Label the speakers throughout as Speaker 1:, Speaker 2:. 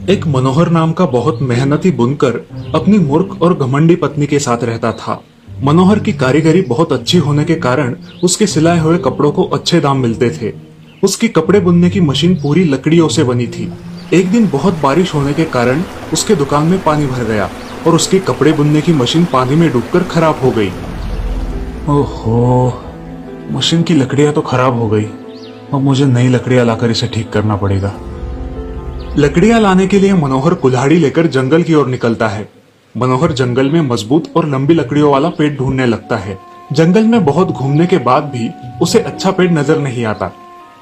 Speaker 1: एक मनोहर नाम का बहुत मेहनती बुनकर अपनी मूर्ख और घमंडी पत्नी के साथ रहता था। मनोहर की कारीगरी बहुत अच्छी होने के कारण उसके सिलाए हुए कपड़ों को अच्छे दाम मिलते थे। उसकी कपड़े बुनने की मशीन पूरी लकड़ियों से बनी थी। एक दिन बहुत बारिश होने के कारण उसके दुकान में पानी भर गया और उसकी कपड़े बुनने की मशीन पानी में डूबकर खराब हो गई। ओहो, मशीन की लकड़ियां तो खराब हो गई। अब मुझे नई लकड़ियां लाकर इसे ठीक करना पड़ेगा। लकड़ियां लाने के लिए मनोहर कुल्हाड़ी लेकर जंगल की ओर निकलता है। मनोहर जंगल में मजबूत और लंबी लकड़ियों वाला पेड़ ढूंढने लगता है। जंगल में बहुत घूमने के बाद भी उसे अच्छा पेड़ नजर नहीं आता।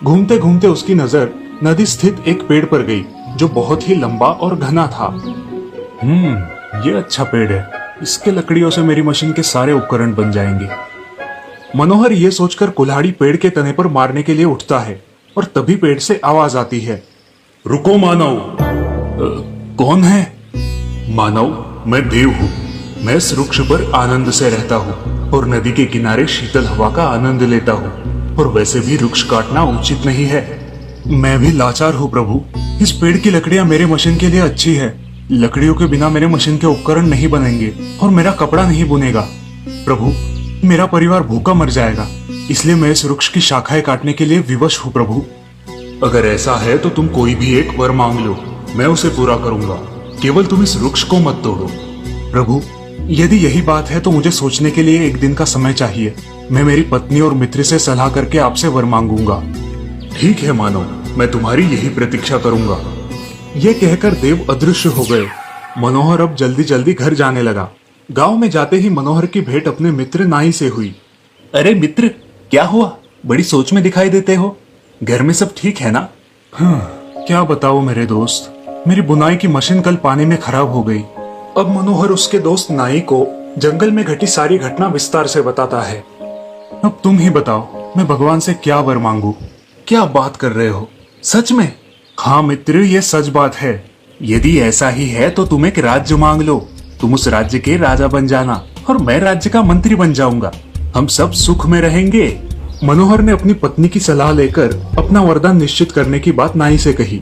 Speaker 1: घूमते घूमते उसकी नजर नदी स्थित एक पेड़ पर गई जो बहुत ही लंबा और घना था। ये अच्छा पेड़ है। इसके लकड़ियों से मेरी मशीन के सारे उपकरण बन जाएंगे। मनोहर ये सोचकर कुल्हाड़ी पेड़ के तने पर मारने के लिए उठता है और तभी पेड़ से आवाज आती है, रुको मानव। कौन है? मानव, मैं देव हूँ। मैं इस वृक्ष पर आनंद से रहता हूँ और नदी के किनारे शीतल हवा का आनंद लेता हूँ, और वैसे भी वृक्ष काटना उचित नहीं है। मैं भी लाचार हूँ प्रभु। इस पेड़ की लकड़ियाँ मेरे मशीन के लिए अच्छी है। लकड़ियों के बिना मेरे मशीन के उपकरण नहीं बनेंगे और मेरा कपड़ा नहीं बुनेगा। प्रभु, मेरा परिवार भूखा मर जाएगा, इसलिए मैं इस वृक्ष की शाखाएं काटने के लिए विवश हूँ प्रभु। अगर ऐसा है तो तुम कोई भी एक वर मांग लो, मैं उसे पूरा करूंगा। केवल तुम इस वृक्ष को मत तोड़ो। प्रभु, यदि यही बात है तो मुझे सोचने के लिए एक दिन का समय चाहिए। मैं मेरी पत्नी और मित्र से सलाह करके आपसे वर मांगूंगा। ठीक है मानव, मैं तुम्हारी यही प्रतीक्षा करूंगा। ये कहकर देव अदृश्य हो गए। मनोहर अब जल्दी जल्दी घर जाने लगा। गांव में जाते ही मनोहर की भेंट अपने मित्र नाई से हुई। अरे मित्र, क्या हुआ? बड़ी सोच में दिखाई देते हो। घर में सब ठीक है ना? क्या बताओ मेरे दोस्त, मेरी बुनाई की मशीन कल पानी में खराब हो गई। अब मनोहर उसके दोस्त नाई को जंगल में घटी सारी घटना विस्तार से बताता है। अब तुम ही बताओ, मैं भगवान से क्या वर मांगू? क्या बात कर रहे हो? सच में? हाँ मित्र, ये सच बात है। यदि ऐसा ही है तो तुम एक राज्य मांग लो। तुम उस राज्य के राजा बन जाना और मैं राज्य का मंत्री बन जाऊंगा। हम सब सुख में रहेंगे। मनोहर ने अपनी पत्नी की सलाह लेकर अपना वरदान निश्चित करने की बात नाई से कही।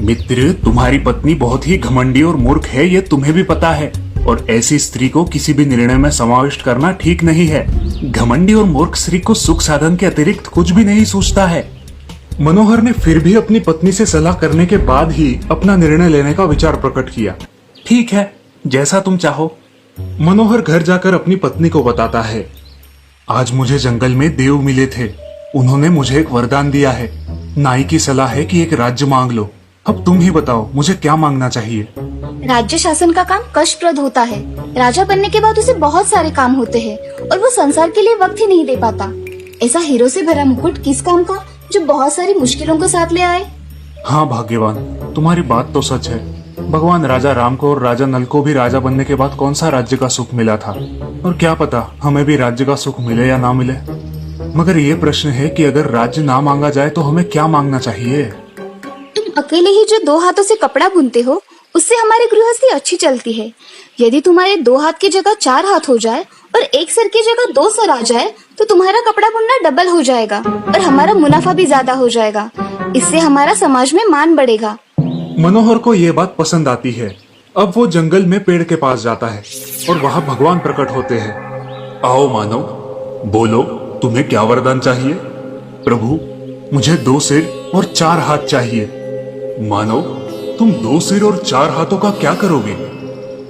Speaker 1: मित्र, तुम्हारी पत्नी बहुत ही घमंडी और मूर्ख है, ये तुम्हें भी पता है, और ऐसी स्त्री को किसी भी निर्णय में समाविष्ट करना ठीक नहीं है। घमंडी और मूर्ख स्त्री को सुख साधन के अतिरिक्त कुछ भी नहीं सूझता है। मनोहर ने फिर भी अपनी पत्नी से सलाह करने के बाद ही अपना निर्णय लेने का विचार प्रकट किया। ठीक है, जैसा तुम चाहो। मनोहर घर जाकर अपनी पत्नी को बताता है, आज मुझे जंगल में देव मिले थे। उन्होंने मुझे एक वरदान दिया है। नाई की सलाह है कि एक राज्य मांग लो। अब तुम ही बताओ, मुझे क्या मांगना चाहिए?
Speaker 2: राज्य शासन का काम कष्टप्रद होता है। राजा बनने के बाद उसे बहुत सारे काम होते हैं और वो संसार के लिए वक्त ही नहीं दे पाता। ऐसा हीरो से भरा मुकुट किस काम का, जो बहुत सारी मुश्किलों को साथ ले आए।
Speaker 1: हाँ भाग्यवान, तुम्हारी बात तो सच है। भगवान राजा राम को और राजा नल को भी राजा बनने के बाद कौन सा राज्य का सुख मिला था, और क्या पता हमें भी राज्य का सुख मिले या ना मिले। मगर ये प्रश्न है कि अगर राज्य ना मांगा जाए तो हमें क्या मांगना चाहिए?
Speaker 2: तुम अकेले ही जो 2 हाथों से कपड़ा बुनते हो, उससे हमारी गृहस्थी अच्छी चलती है। यदि तुम्हारे 2 हाथ की जगह 4 हाथ हो जाए और एक सर की जगह 2 सर आ जाए तो तुम्हारा कपड़ा बुनना डबल हो जाएगा और हमारा मुनाफा भी ज्यादा हो जाएगा। इससे हमारा समाज में मान बढ़ेगा।
Speaker 1: मनोहर को ये बात पसंद आती है। अब वो जंगल में पेड़ के पास जाता है और वहाँ भगवान प्रकट होते हैं। आओ मानव, बोलो, तुम्हें क्या वरदान चाहिए? प्रभु, मुझे 2 सिर और 4 हाथ चाहिए। मानव, तुम 2 सिर और 4 हाथों का क्या करोगे?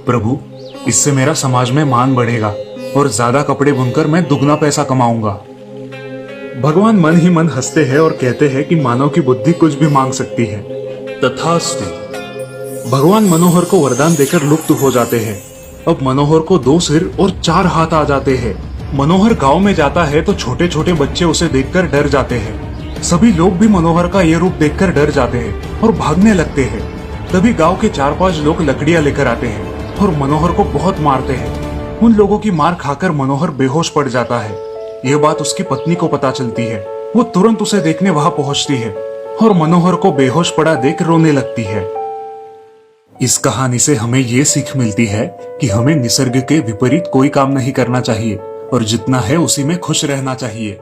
Speaker 1: प्रभु, इससे मेरा समाज में मान बढ़ेगा और ज्यादा कपड़े बुनकर मैं दुगना पैसा कमाऊंगा। भगवान मन ही मन हंसते हैं और कहते हैं कि मानव की बुद्धि कुछ भी मांग सकती है। तथास्तु। भगवान मनोहर को वरदान देकर लुप्त हो जाते हैं। अब मनोहर को 2 सिर और 4 हाथ आ जाते हैं। मनोहर गांव में जाता है तो छोटे छोटे बच्चे उसे देखकर डर जाते हैं। सभी लोग भी मनोहर का ये रूप देखकर डर जाते हैं और भागने लगते हैं। तभी गांव के 4-5 लोग लकड़ियां लेकर आते हैं और मनोहर को बहुत मारते हैं। उन लोगों की मार खाकर मनोहर बेहोश पड़ जाता है। ये बात उसकी पत्नी को पता चलती है। वो तुरंत उसे देखने वहां पहुंचती है और मनोहर को बेहोश पड़ा देख रोने लगती है। इस कहानी से हमें ये सीख मिलती है कि हमें निसर्ग के विपरीत कोई काम नहीं करना चाहिए और जितना है उसी में खुश रहना चाहिए।